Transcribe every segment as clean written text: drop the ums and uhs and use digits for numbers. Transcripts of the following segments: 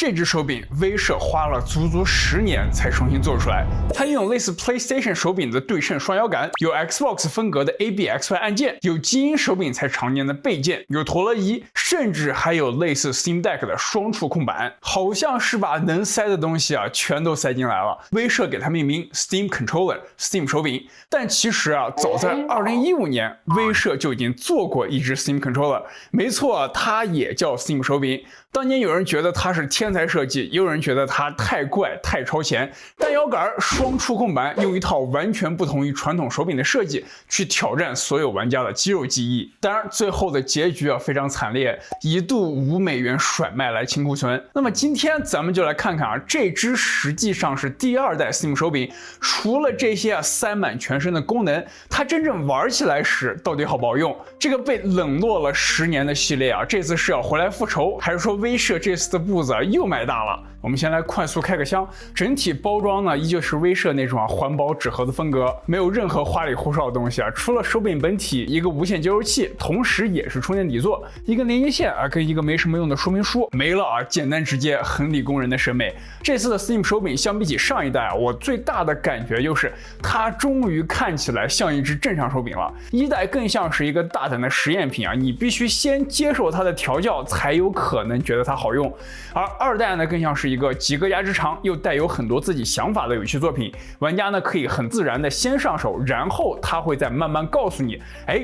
这只手柄威社花了足足10年才重新做出来。它拥有类似 PlayStation 手柄的对称双摇杆，有 Xbox 风格的 ABXY 按键，有精英手柄才常见的背键，有陀螺仪，甚至还有类似 Steam Deck 的双触控板，好像是把能塞的东西全都塞进来了。威社给它命名 Steam Controller Steam 手柄，但其实早在2015年，威社就已经做过一只 Steam Controller， 没错，它也叫 Steam 手柄。当年有人觉得它是天才设计，也有人觉得它太怪太超前。单摇杆双触控板用一套完全不同于传统手柄的设计去挑战所有玩家的肌肉记忆。当然，最后的结局非常惨烈，一度$5甩卖来清库存。那么今天咱们就来看看这只实际上是第2代 Steam 手柄，除了这些塞满全身的功能，它真正玩起来时到底好不好用？这个被冷落了10年的系列这次是要回来复仇，还是说威社这次的步子又迈大了？我们先来快速开个箱，整体包装呢依旧是威社那种环保纸盒的风格，没有任何花里胡哨的东西除了手柄本体一个无线接收器，同时也是充电底座，一个连接线跟一个没什么用的说明书，没了简单直接，很理工人的审美。这次的 Steam 手柄相比起上一代我最大的感觉就是它终于看起来像一只正常手柄了。1代更像是一个大胆的实验品你必须先接受它的调教才有可能觉得它好用，而2代呢更像是一个集各家之长又带有很多自己想法的有趣作品，玩家呢可以很自然的先上手，然后他会再慢慢告诉你，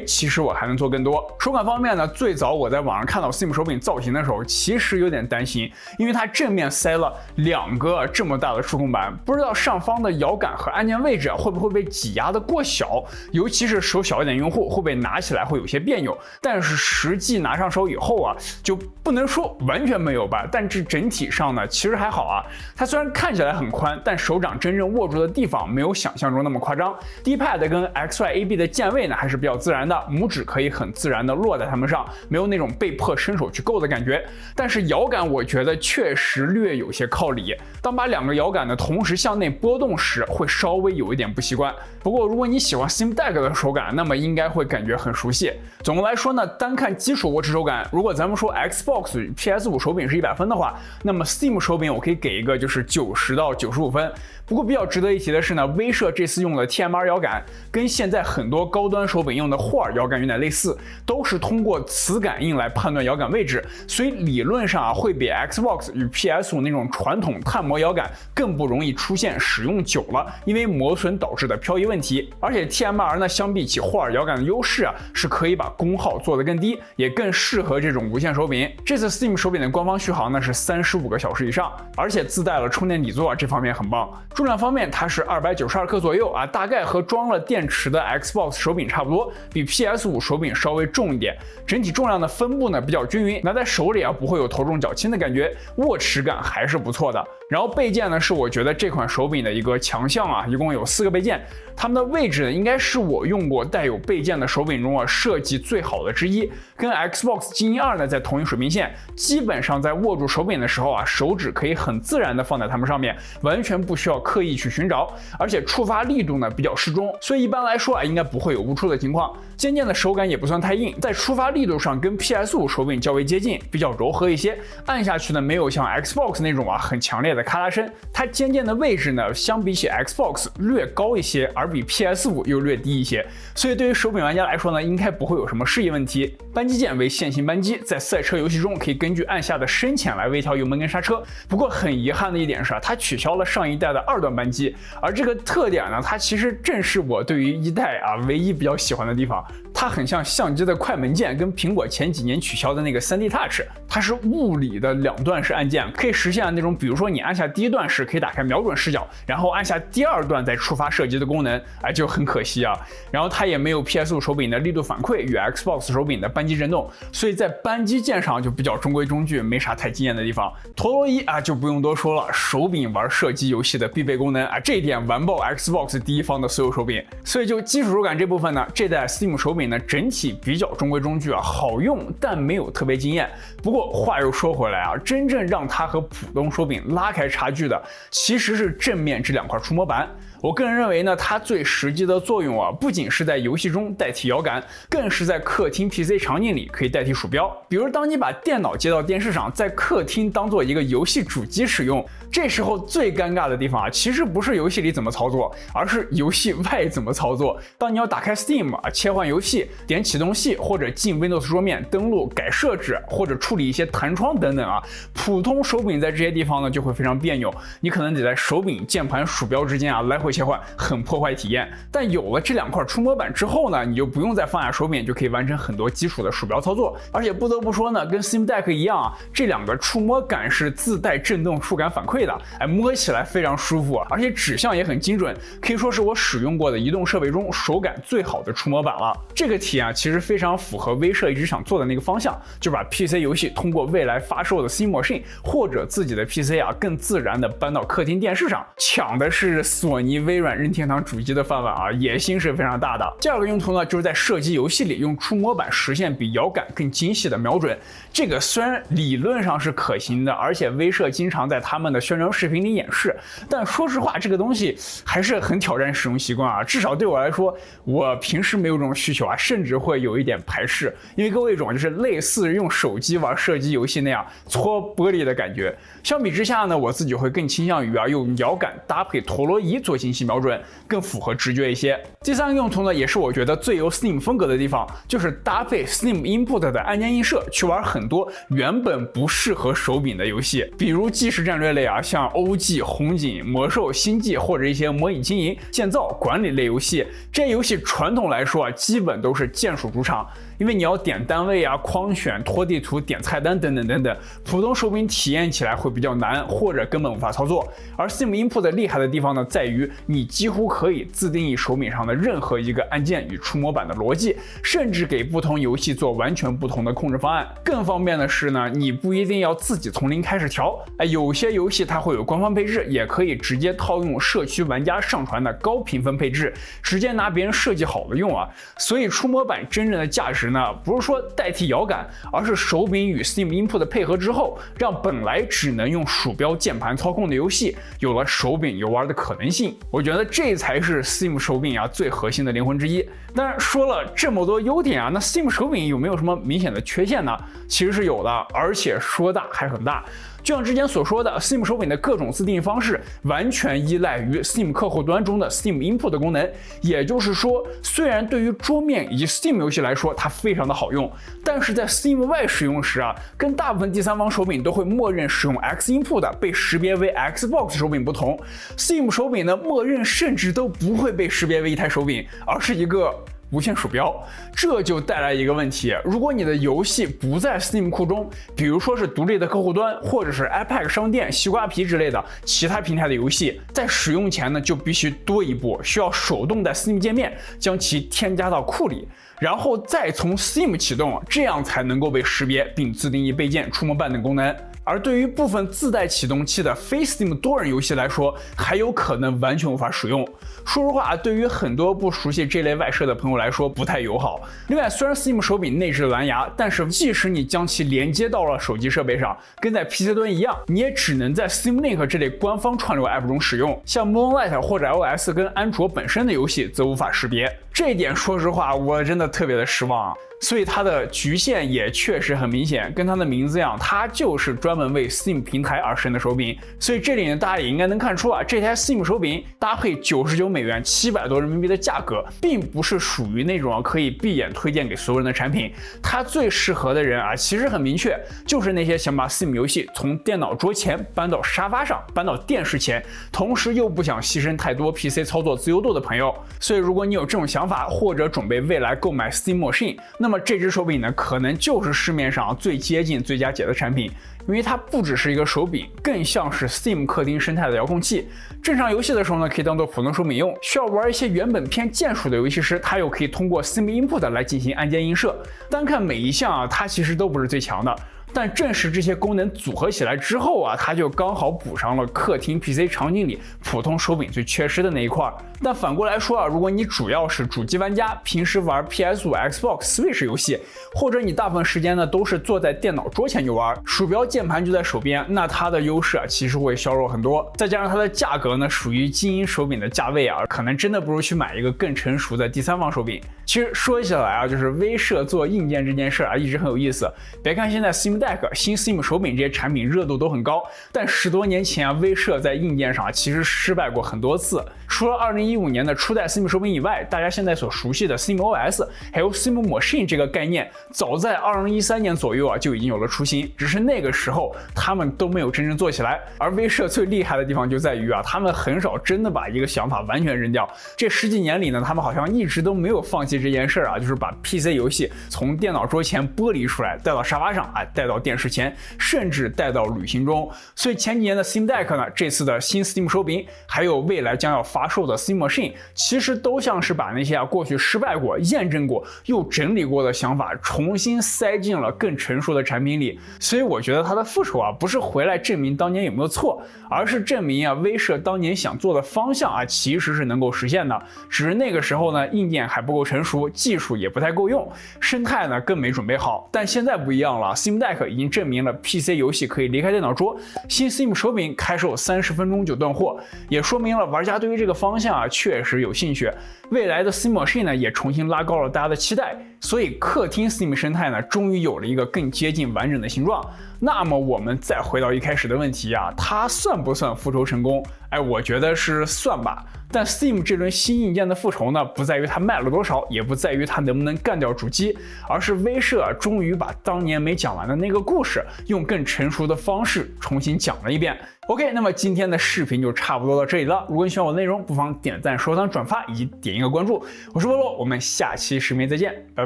其实我还能做更多。手感方面呢，最早我在网上看到 Steam 手柄造型的时候，其实有点担心，因为它正面塞了2个这么大的触控板，不知道上方的摇杆和按键位置会不会被挤压的过小，尤其是手小一点用户会不会拿起来会有些别扭。但是实际拿上手以后就不能说完全没有吧，但这整体上呢其实还好它虽然看起来很宽，但手掌真正握住的地方没有想象中那么夸张。D-pad 跟 XY-AB 的键位呢还是比较自然的，拇指可以很自然的落在它们上，没有那种被迫伸手去够的感觉。但是摇杆我觉得确实略有些靠里，当把2个摇杆的同时向内拨动时，会稍微有一点不习惯。不过如果你喜欢 Steam Deck 的手感，那么应该会感觉很熟悉。总的来说呢，单看基础握持手感，如果咱们说 Xbox 与 PS5 手柄是100分的话，那么 Steam 手柄我可以给一个就是90到95分。不过比较值得一提的是呢，威社这次用的 TMR 摇杆跟现在很多高端手柄用的霍尔摇杆有点类似，都是通过磁感应来判断摇杆位置，所以理论上会比 Xbox 与 PS5 那种传统碳膜摇杆更不容易出现使用久了因为磨损导致的漂移问题。而且 TMR 呢相比起霍尔摇杆的优势是可以把功耗做得更低，也更适合这种无线手柄。这次 Steam 手柄的官方续航呢是35个小时以上，而且自带了充电底座这方面很棒。重量方面它是292克左右大概和装了电池的 Xbox 手柄差不多，比 PS5 手柄稍微重一点。整体重量的分布呢比较均匀，拿在手里不会有头重脚轻的感觉，握持感还是不错的。然后背键呢是我觉得这款手柄的一个强项一共有4个背键，它们的位置呢应该是我用过带有背键的手柄中设计最好的之一，跟 Xbox 精英2呢在同一水平线，基本上在握住手柄的时候手指可以很自然的放在它们上面，完全不需要刻意去寻找，而且触发力度呢比较适中，所以一般来说应该不会有误触的情况。肩键的手感也不算太硬，在触发力度上跟 PS5 手柄较为接近，比较柔和一些，按下去呢没有像 Xbox 那种很强烈的咔啦声。它肩键的位置呢相比起 Xbox 略高一些，而比 PS5 又略低一些，所以对于手柄玩家来说呢应该不会有什么适应问题。扳机键为线性扳机，在赛车游戏中可以根据按下的深浅来微调油门跟刹车。不过很遗憾的一点是它取消了上一代的2段扳机，而这个特点呢它其实正是我对于1代唯一比较喜欢的地方。它很像相机的快门键跟苹果前几年取消的那个 3D Touch， 它是物理的2段式按键，可以实现那种比如说你按下第1段时可以打开瞄准视角，然后按下第2段再触发射击的功能，就很可惜然后它也没有 PS5 手柄的力度反馈与 Xbox 手柄的扳机震动，所以在扳机键上就比较中规中矩，没啥太惊艳的地方。陀螺仪就不用多说了，手柄玩射击游戏的必备功能这一点完爆 Xbox 第一方的所有手柄。所以就基础手感这部分呢，这代 Steam 手柄呢整体比较中规中矩好用，但没有特别惊艳。不过话又说回来真正让它和普通手柄拉开差距的其实是正面这2块触摸板。我个人认为呢，它最实际的作用啊，不仅是在游戏中代替摇杆，更是在客厅 PC 场景里可以代替鼠标。比如当你把电脑接到电视上，在客厅当做一个游戏主机使用，这时候最尴尬的地方啊，其实不是游戏里怎么操作，而是游戏外怎么操作。当你要打开 Steam 啊，切换游戏，点启动器或者进 Windows 桌面登录、改设置或者处理一些弹窗等等啊，普通手柄在这些地方呢就会非常别扭，你可能得在手柄、键盘、鼠标之间啊来回切换，很破坏体验。但有了这两块触摸板之后呢，你就不用再放下手柄，就可以完成很多基础的鼠标操作。而且不得不说呢，跟 Steam Deck 一样啊，这两个触摸杆是自带震动触感反馈的，摸起来非常舒服，而且指向也很精准，可以说是我使用过的移动设备中手感最好的触摸板了。这个体验啊，其实非常符合威社一直想做的那个方向，就把 PC 游戏通过未来发售的 Steam Machine 或者自己的 PC 啊，更自然的搬到客厅电视上，抢的是索尼、微软、任天堂主机的饭碗啊，野心是非常大的。第二个用途呢，就是在射击游戏里用触摸板实现比摇杆更精细的瞄准。这个虽然理论上是可行的，而且威社经常在他们的宣传视频里演示，但说实话，这个东西还是很挑战使用习惯啊。至少对我来说，我平时没有这种需求啊，甚至会有一点排斥，因为给我一种就是类似用手机玩射击游戏那样搓玻璃的感觉。相比之下呢，我自己会更倾向于用摇杆搭配陀螺仪做精细瞄准，更符合直觉一些。第三个用途呢，也是我觉得最有 Steam 风格的地方，就是搭配 Steam Input 的按键映射去玩很多原本不适合手柄的游戏，比如即时战略类啊，像 OG、红警、魔兽、星际或者一些模拟经营、建造、管理类游戏。这些游戏传统来说啊，基本都是键鼠主场，因为你要点单位啊、框选、拖地图、点菜单等等等等，普通手柄体验起来会比较难，或者根本无法操作。而 Steam Input 厉害的地方呢，在于你几乎可以自定义手柄上的任何一个按键与触摸板的逻辑，甚至给不同游戏做完全不同的控制方案。更方便的是呢，你不一定要自己从零开始调，有些游戏它会有官方配置，也可以直接套用社区玩家上传的高评分配置，直接拿别人设计好的用啊。所以触摸板真正的价值呢，不是说代替摇杆，而是手柄与 Steam Input 配合之后，让本来只能用鼠标键盘操控的游戏有了手柄游玩的可能性。我觉得这才是 Steam 手柄最核心的灵魂之一。当然说了这么多优点那 Steam 手柄有没有什么明显的缺陷呢？其实是有的，而且说大还很大。就像之前所说的 ，Steam 手柄的各种自定义方式完全依赖于 Steam 客户端中的 Steam Input 的功能。也就是说，虽然对于桌面以及 Steam 游戏来说它非常的好用，但是在 Steam 外使用时跟大部分第三方手柄都会默认使用 X Input 被识别为 Xbox 手柄不同 ，Steam 手柄呢默认甚至都不会被识别为一台手柄，而是一个无线鼠标。这就带来一个问题，如果你的游戏不在 Steam 库中，比如说是独立的客户端，或者是 iPad 商店、西瓜皮之类的其他平台的游戏，在使用前呢就必须多一步，需要手动在 Steam 界面将其添加到库里，然后再从 Steam 启动，这样才能够被识别并自定义备件、触摸板等功能。而对于部分自带启动器的非 Steam 多人游戏来说，还有可能完全无法使用。说实话，对于很多不熟悉这类外设的朋友来说不太友好。另外，虽然 Steam 手柄内置蓝牙，但是即使你将其连接到了手机设备上，跟在 PC 端一样，你也只能在 Steam Link 这类官方串流 App 中使用。像 Moonlight 或者 iOS 跟安卓本身的游戏则无法识别。这一点说实话，我真的特别的失望。所以它的局限也确实很明显，跟它的名字一样，它就是专门为 Steam 平台而生的手柄。所以这里呢，大家也应该能看出这台 Steam 手柄搭配99美元700多人民币的价格，并不是属于那种可以闭眼推荐给所有人的产品。它最适合的人其实很明确，就是那些想把 Steam 游戏从电脑桌前搬到沙发上，搬到电视前，同时又不想牺牲太多 PC 操作自由度的朋友。所以如果你有这种想法，或者准备未来购买 Steam Machine，那么这只手柄呢，可能就是市面上最接近最佳解的产品，因为它不只是一个手柄，更像是 Steam 客厅生态的遥控器。正常游戏的时候呢，可以当做普通手柄用；需要玩一些原本偏键鼠的游戏时，它又可以通过 Steam Input 来进行按键映射。单看每一项它其实都不是最强的。但正是这些功能组合起来之后啊，它就刚好补上了客厅 PC 场景里普通手柄最缺失的那一块。但反过来说啊，如果你主要是主机玩家，平时玩 PS5、Xbox、Switch 游戏，或者你大部分时间呢都是坐在电脑桌前就玩，鼠标键盘就在手边，那它的优势啊其实会削弱很多。再加上它的价格呢属于精英手柄的价位啊，可能真的不如去买一个更成熟的第三方手柄。其实说起来啊，就是威社做硬件这件事啊一直很有意思。别看现在 Steam Deck、新 Steam 手柄这些产品热度都很高，但10多年前啊，威社在硬件上其实失败过很多次。除了2015年的初代 Steam 手柄以外，大家现在所熟悉的 Steam OS 还有 Steam Machine 这个概念，早在2013年左右啊就已经有了雏形，只是那个时候他们都没有真正做起来。而威社最厉害的地方就在于啊，他们很少真的把一个想法完全扔掉。这10几年里呢，他们好像一直都没有放弃这件事啊，就是把 PC 游戏从电脑桌前剥离出来，带到沙发上啊，带到电视前，甚至带到旅行中。所以前几年的 Steam Deck 呢，这次的新 Steam 手柄，还有未来将要发售的 Steam Machine， 其实都像是把那些过去失败过、验证过又整理过的想法重新塞进了更成熟的产品里。所以我觉得它的复仇啊，不是回来证明当年有没有错，而是证明啊，威社当年想做的方向啊，其实是能够实现的。只是那个时候呢，硬件还不够成熟，技术也不太够用，生态呢更没准备好。但现在不一样了 ，Steam Deck 已经证明了 PC 游戏可以离开电脑桌，新 Steam 手柄开售30分钟就断货，也说明了玩家对于这个方向啊确实有兴趣。未来的 Steam Machine 呢也重新拉高了大家的期待，所以客厅 Steam 生态呢终于有了一个更接近完整的形状。那么我们再回到一开始的问题啊，它算不算复仇成功？我觉得是算吧。但 Steam 这轮新硬件的复仇呢，不在于它卖了多少，也不在于它能不能干掉主机，而是威社终于把当年没讲完的那个故事，用更成熟的方式重新讲了一遍。OK， 那么今天的视频就差不多到这里了。如果你喜欢我的内容，不妨点赞、收藏、转发以及点一个关注。我是波洛，我们下期视频再见，拜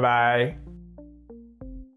拜。